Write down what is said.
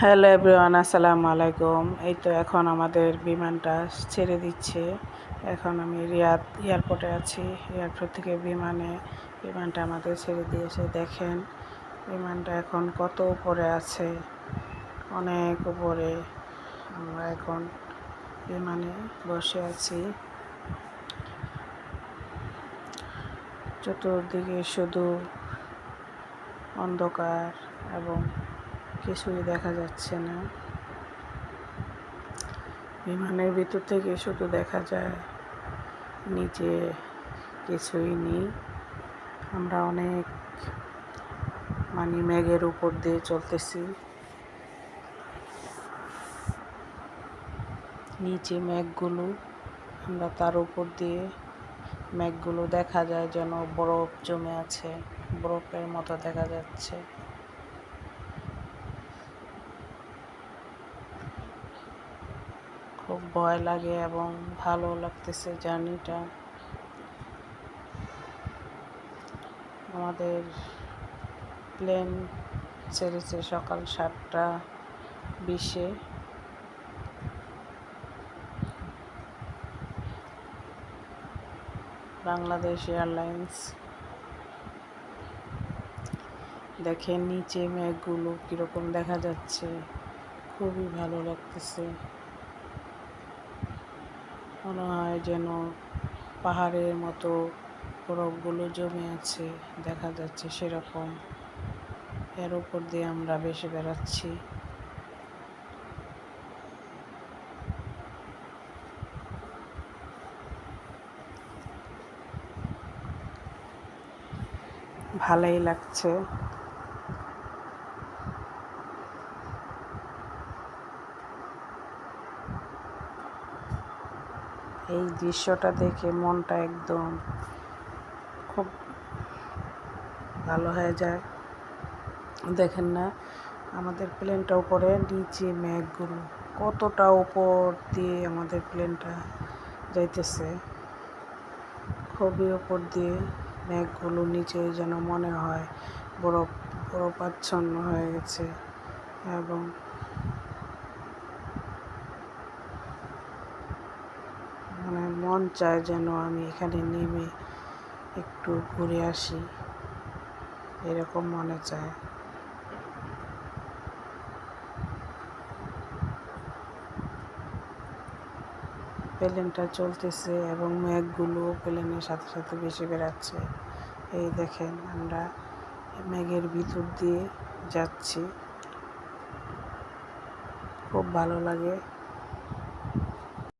Hello everyone, আসসালামু আলাইকুম। এই তো এখন আমাদের বিমানটা ছেড়ে দিচ্ছে। এখন আমি রিয়াদ এয়ারপোর্টে আছি। এয়ারপোর্ট থেকে বিমানটা আমাদের ছেড়ে দিয়েছে। দেখেন বিমানটা এখন কত উপরে আছে, অনেক উপরে। আমরা এখন বিমানে বসে আছি। চতুর্দিকে শুধু অন্ধকার এবং কিছুই দেখা যাচ্ছে না। বিমানের ভিতর থেকে শুধু দেখা যায় নিচে কিছুই নেই। আমরা অনেক মেঘের উপর দিয়ে চলতেছি। নিচে মেঘগুলো, আমরা তার উপর দিয়ে মেঘগুলো দেখা যায় যেন বরফ জমে আছে, বরফের মতো দেখা যাচ্ছে। খুব ভয় লাগে এবং ভালো লাগতেছে জার্নিটা। আমাদের প্লেন ছেড়েছে সকাল 7:20-এ। বাংলাদেশ এয়ারলাইন্স। দেখেন নিচে মেঘগুলো কীরকম দেখা যাচ্ছে, খুবই ভালো লাগতেছে। মনে হয় যেন পাহাড়ের মতো বরফগুলো জমে আছে, দেখা যাচ্ছে সেরকম। এর উপর দিয়ে আমরা ভেসে বেড়াচ্ছি। ভালোই লাগছে। এই দৃশ্যটা দেখে মনটা একদম খুব ভালো হয়ে যায়। দেখেন না আমাদের প্লেনটা উপরে, নিচে মেঘগুলো কতটা উপর দিয়ে আমাদের প্লেনটা যাইতেছে। খুবই উপর দিয়ে মেঘগুলো, নিচে যেন মনে হয় বরফাচ্ছন্ন হয়ে গেছে। এবং মন চায় যেন আমি এখানে নেমে একটু ঘুরে আসি, এরকম মনে চায়। প্লেনটা চলতেছে এবং মেঘগুলো প্লেনের সাথে সাথে ভেসে বেড়াচ্ছে। এই দেখেন আমরা মেঘের ভিতর দিয়ে যাচ্ছি, খুব ভালো লাগে।